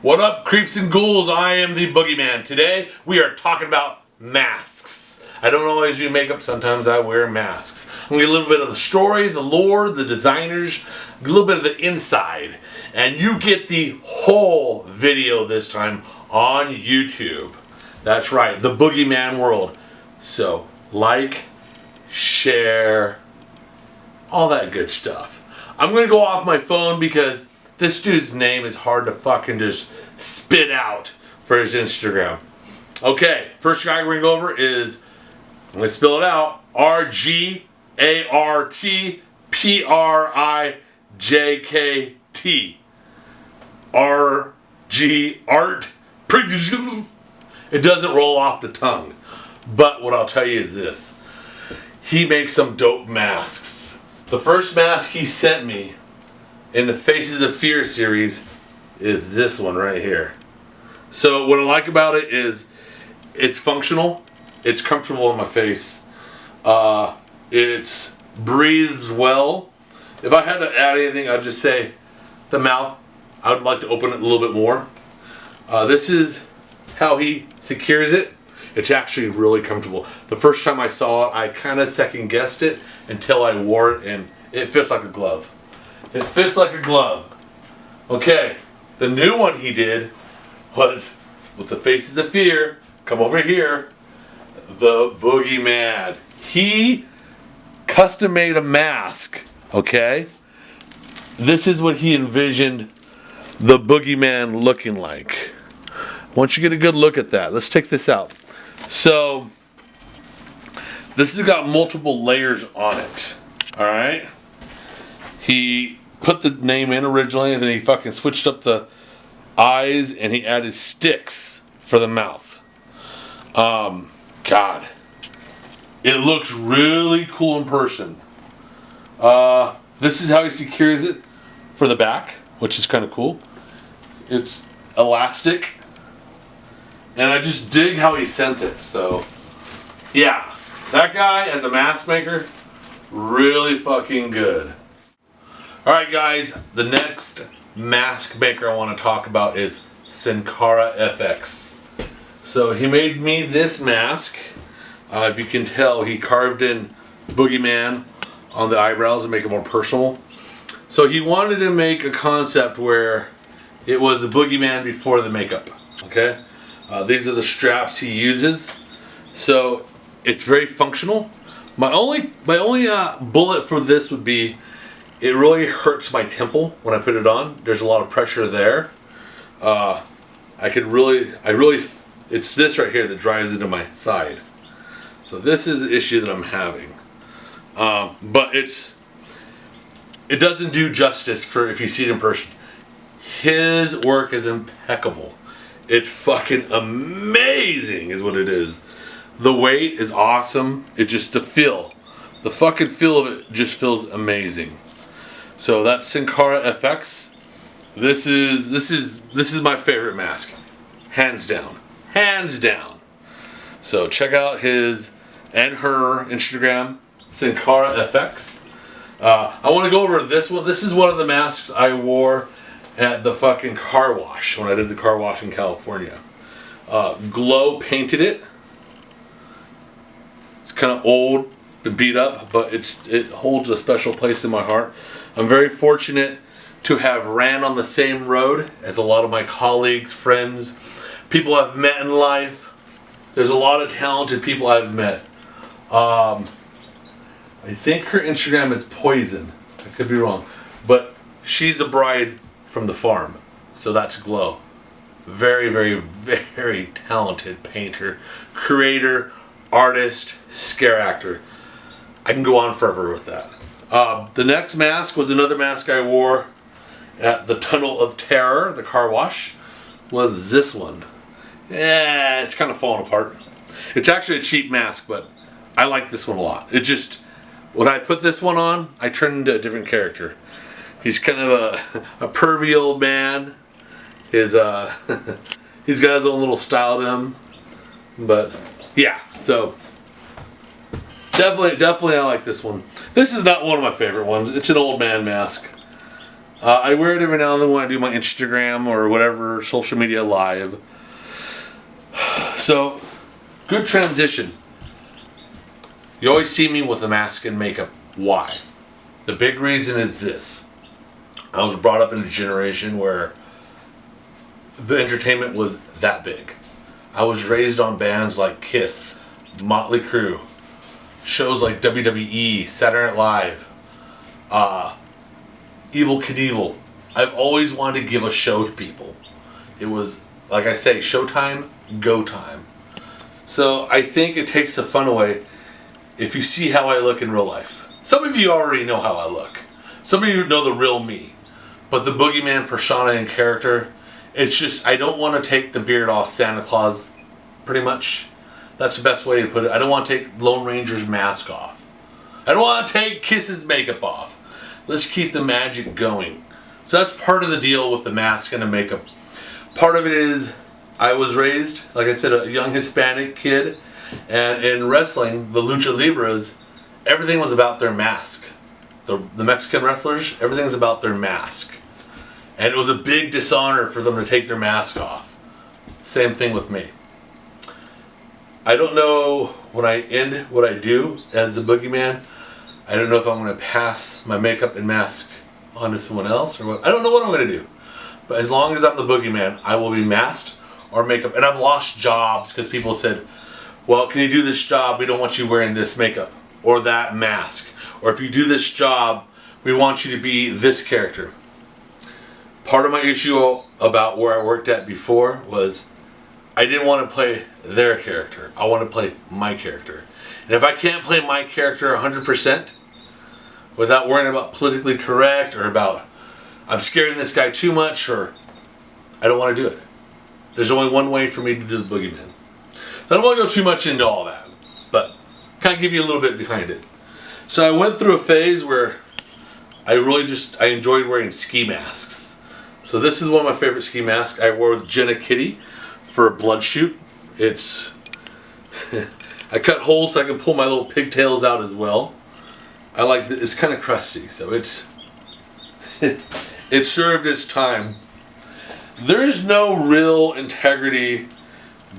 What up, creeps and ghouls? I am the Boogeyman. Today we are talking about masks. I don't always do makeup, sometimes I wear masks. I'm going to get a little bit of the story, the lore, the designers, a little bit of the inside. And you get the whole video this time on YouTube. That's right, the Boogeyman World. So, like, share, all that good stuff. I'm going to go off my phone because this dude's name is hard to fucking just spit out for his Instagram. Okay, first guy we're going to go over is, I'm going to spell it out, RGARTPRIJKT. RG Art. It doesn't roll off the tongue. But what I'll tell you is this. He makes some dope masks. The first mask he sent me in the Faces of Fear series is this one right here. So what I like about it is it's functional, it's comfortable on my face, it breathes well. If I had to add anything, I'd just say the mouth, I would like to open it a little bit more. This is how he secures it. It's actually really comfortable. The first time I saw it, I kind of second guessed it until I wore it, and it fits like a glove. It fits like a glove. Okay, the new one he did was with the Faces of Fear. Come over here. The Boogeyman. He custom made a mask. Okay? This is what he envisioned the Boogeyman looking like. Once you get a good look at that, let's take this out. So, this has got multiple layers on it. Alright? He put the name in originally, and then he fucking switched up the eyes, and he added sticks for the mouth. God. It looks really cool in person. This is how he secures it for the back, which is kind of cool. It's elastic. And I just dig how he sent it. So, yeah. That guy, as a mask maker, really fucking good. Alright guys, the next mask maker I want to talk about is Sankara FX. So he made me this mask. If you can tell, he carved in Boogeyman on the eyebrows to make it more personal. So he wanted to make a concept where it was a Boogeyman before the makeup. Okay? These are the straps he uses. So it's very functional. My only bullet for this would be, it really hurts my temple when I put it on. There's a lot of pressure there. It's this right here that drives into my side. So this is the issue that I'm having. But it doesn't do justice for if you see it in person. His work is impeccable. It's fucking amazing is what it is. The weight is awesome. The fucking feel of it just feels amazing. So that's Sankara FX. This is my favorite mask, hands down, hands down. So check out his and her Instagram, Sankara FX. I want to go over this one. This is one of the masks I wore at the fucking car wash when I did the car wash in California. Glow painted it. It's kind of old and beat up, but it holds a special place in my heart. I'm very fortunate to have ran on the same road as a lot of my colleagues, friends, people I've met in life. There's a lot of talented people I've met. I think her Instagram is Poison. I could be wrong. But she's a bride from the farm. So that's Glow. Very, very, very talented painter, creator, artist, scare actor. I can go on forever with that. The next mask was another mask I wore at the Tunnel of Terror, the car wash, was this one. Yeah, it's kind of falling apart. It's actually a cheap mask, but I like this one a lot. It just, when I put this one on, I turn into a different character. He's kind of a pervy old man. He's got his own little style to him. But, yeah, so definitely I like this one. This is not one of my favorite ones. It's an old man mask. I wear it every now and then when I do my Instagram or whatever social media live. So, good transition. You always see me with a mask and makeup. Why? The big reason is this. I was brought up in a generation where the entertainment was that big. I was raised on bands like Kiss, Motley Crue, shows like WWE, Saturday Night Live, Evel Knievel. I've always wanted to give a show to people. It was, like I say, showtime, go time. So I think it takes the fun away if you see how I look in real life. Some of you already know how I look. Some of you know the real me. But the Boogeyman persona and character, it's just, I don't want to take the beard off Santa Claus, pretty much. That's the best way to put it. I don't want to take Lone Ranger's mask off. I don't want to take Kiss's makeup off. Let's keep the magic going. So that's part of the deal with the mask and the makeup. Part of it is, I was raised, like I said, a young Hispanic kid, and in wrestling, the Lucha Libras, everything was about their mask. The Mexican wrestlers, everything's about their mask. And it was a big dishonor for them to take their mask off. Same thing with me. I don't know when I end what I do as the Boogeyman. I don't know if I'm going to pass my makeup and mask on to someone else or what. I don't know what I'm going to do. But as long as I'm the Boogeyman, I will be masked or makeup. And I've lost jobs because people said, well, can you do this job? We don't want you wearing this makeup or that mask. Or if you do this job, we want you to be this character. Part of my issue about where I worked at before was I didn't want to play their character. I want to play my character. And if I can't play my character 100% without worrying about politically correct or about I'm scaring this guy too much or I don't want to do it. There's only one way for me to do the Boogeyman. So I don't want to go too much into all that, but kind of give you a little bit behind it. So I went through a phase where I enjoyed wearing ski masks. So this is one of my favorite ski masks. I wore with Jenna Kitty for a blood shoot. It's I cut holes so I can pull my little pigtails out as well. I like it's kind of crusty, so it served its time. There is no real integrity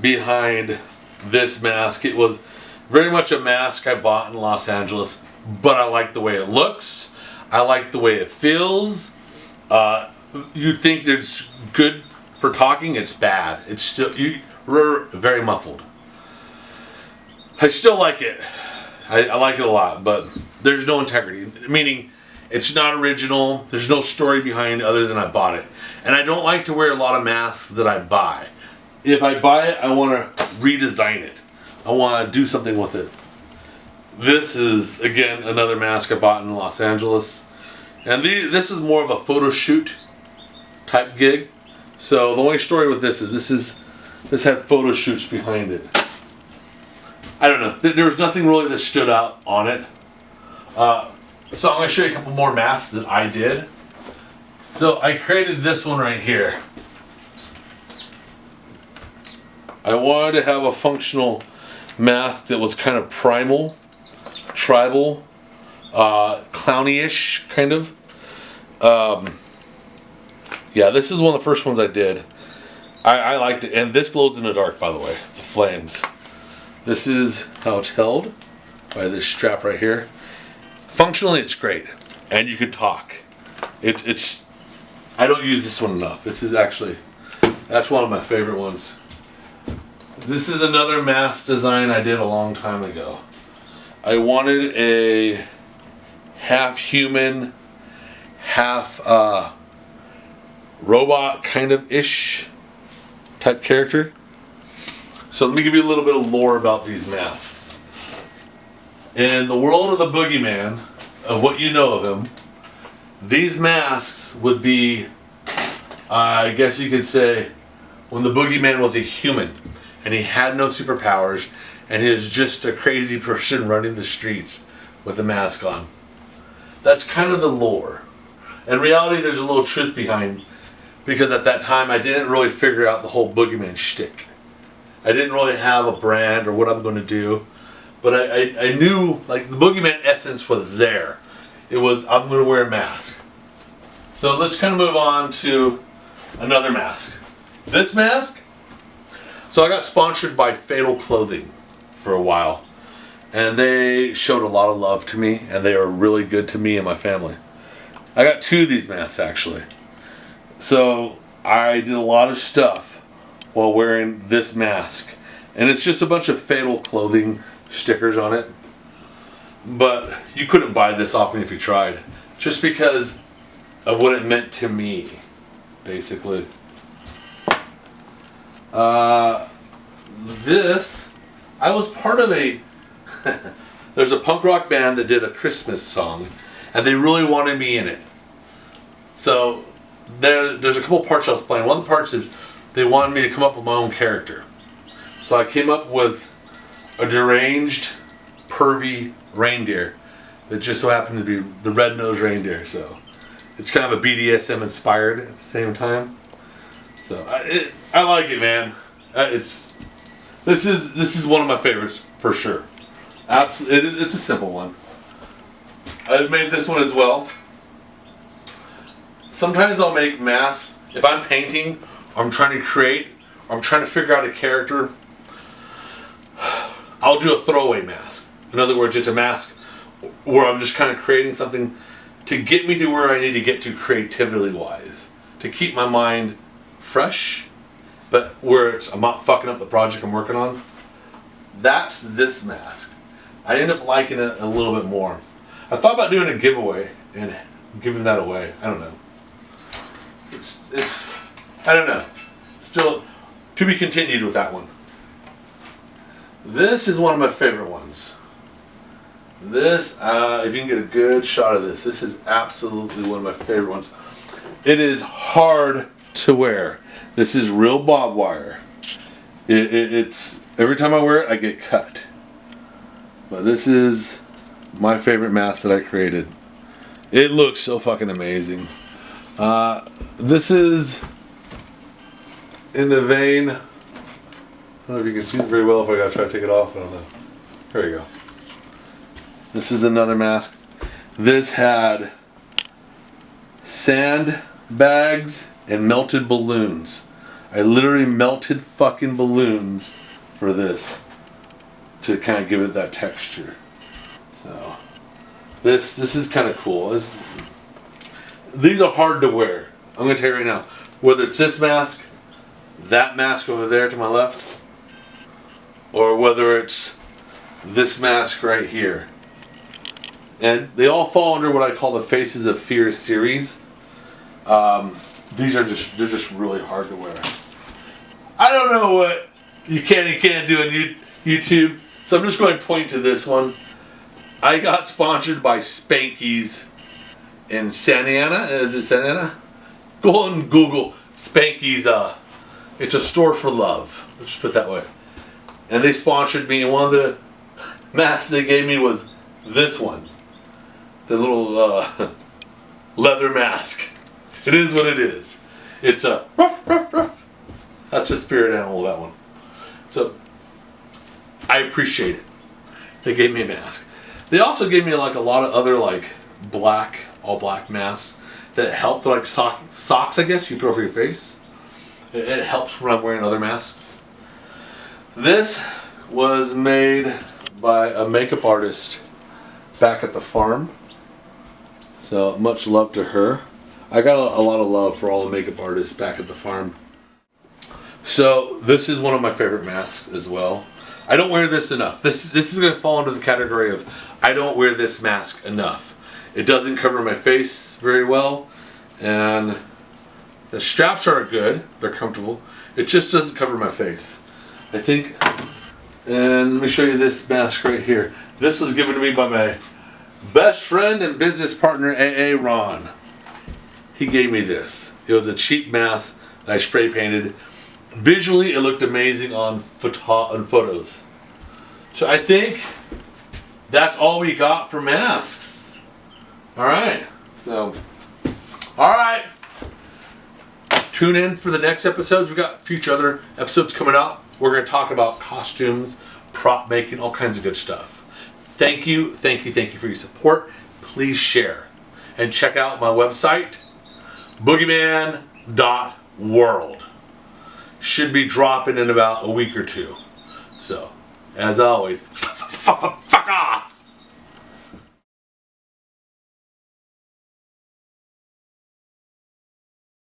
behind this mask. It was very much a mask I bought in Los Angeles, but I like the way it looks. I like the way it feels. You'd think it's good for talking. It's bad. It's still very muffled. I still like it. I like it a lot, but there's no integrity. Meaning, it's not original. There's no story behind it other than I bought it. And I don't like to wear a lot of masks that I buy. If I buy it, I want to redesign it. I want to do something with it. This is, again, another mask I bought in Los Angeles. And this is more of a photo shoot type gig. So the only story with this is this had photo shoots behind it. I don't know. There was nothing really that stood out on it. So I'm going to show you a couple more masks that I did. So I created this one right here. I wanted to have a functional mask that was kind of primal, tribal, clowny-ish kind of. Yeah, this is one of the first ones I did. I liked it, and this glows in the dark, by the way, the flames. This is how it's held by this strap right here. Functionally, it's great, and you can talk. It's. I don't use this one enough. This is actually, that's one of my favorite ones. This is another mask design I did a long time ago. I wanted a half human, half robot kind of ish type character. So let me give you a little bit of lore about these masks. In the world of the Boogeyman, of what you know of him, these masks would be, I guess you could say, when the Boogeyman was a human and he had no superpowers and he was just a crazy person running the streets with a mask on. That's kind of the lore. In reality, there's a little truth behind, because at that time I didn't really figure out the whole Boogeyman shtick. I didn't really have a brand or what I'm going to do, but I knew like the Boogeyman essence was there. It was, I'm going to wear a mask. So let's kind of move on to another mask. This mask, so I got sponsored by Fatal Clothing for a while. And they showed a lot of love to me, and they are really good to me and my family. I got 2 of these masks actually. So I did a lot of stuff while wearing this mask. And it's just a bunch of Fatal Clothing stickers on it. But you couldn't buy this off me if you tried. Just because of what it meant to me, basically. This, I was part of a there's a punk rock band that did a Christmas song, and they really wanted me in it. So there's a couple parts I was playing. One of the parts is they wanted me to come up with my own character. So I came up with a deranged, pervy reindeer that just so happened to be the red-nosed reindeer. So it's kind of a BDSM inspired at the same time. So I like it, man. This is one of my favorites for sure. Absolutely, it's a simple one. I've made this one as well. Sometimes I'll make masks if I'm painting, or I'm trying to create, or I'm trying to figure out a character. I'll do a throwaway mask. In other words, it's a mask where I'm just kind of creating something to get me to where I need to get to creativity wise, to keep my mind fresh, but where I'm not fucking up the project I'm working on. That's this mask. I end up liking it a little bit more. I thought about doing a giveaway and giving that away. I don't know. It's I don't know. Still to be continued with that one. This is one of my favorite ones. This, if you can get a good shot of this, this is absolutely one of my favorite ones. It is hard to wear. This is real barbed wire. It's every time I wear it, I get cut. But this is my favorite mask that I created. It looks so fucking amazing. This is in the vein. I don't know if you can see it very well if I gotta try to take it off. I don't know. There you go. This is another mask. This had sand bags and melted balloons. I literally melted fucking balloons for this to kind of give it that texture. So this is kind of cool. These are hard to wear. I'm gonna tell you right now. Whether it's this mask, that mask over there to my left, or whether it's this mask right here. And they all fall under what I call the Faces of Fear series. These are they're just really hard to wear. I don't know what you can and can't do on YouTube, so I'm just going to point to this one. I got sponsored by Spanky's in Santa Ana. Is it Santa Ana? Go on Google Spanky's. It's a store for love. Let's just put it that way. And they sponsored me, and one of the masks they gave me was this one. The little leather mask. It is what it is. It's a ruff, ruff, ruff. That's a spirit animal, that one. So, I appreciate it. They gave me a mask. They also gave me like a lot of other like black, all black masks that help, like socks I guess you put over your face. It helps when I'm wearing other masks. This was made by a makeup artist back at the farm. So much love to her. I got a lot of love for all the makeup artists back at the farm. So this is one of my favorite masks as well. I don't wear this enough. This is going to fall into the category of I don't wear this mask enough. It doesn't cover my face very well, and the straps are good. They're comfortable. It just doesn't cover my face. I think, and let me show you this mask right here. This was given to me by my best friend and business partner, AA Ron. He gave me this. It was a cheap mask that I spray painted. Visually, it looked amazing on photos. So I think that's all we got for masks. All right. So, all right. Tune in for the next episodes. We got future other episodes coming out. We're going to talk about costumes, prop making, all kinds of good stuff. Thank you for your support. Please share and check out my website, BOOGIEMAN.WORLD. Should be dropping in about a week or two. So, as always, fuck off!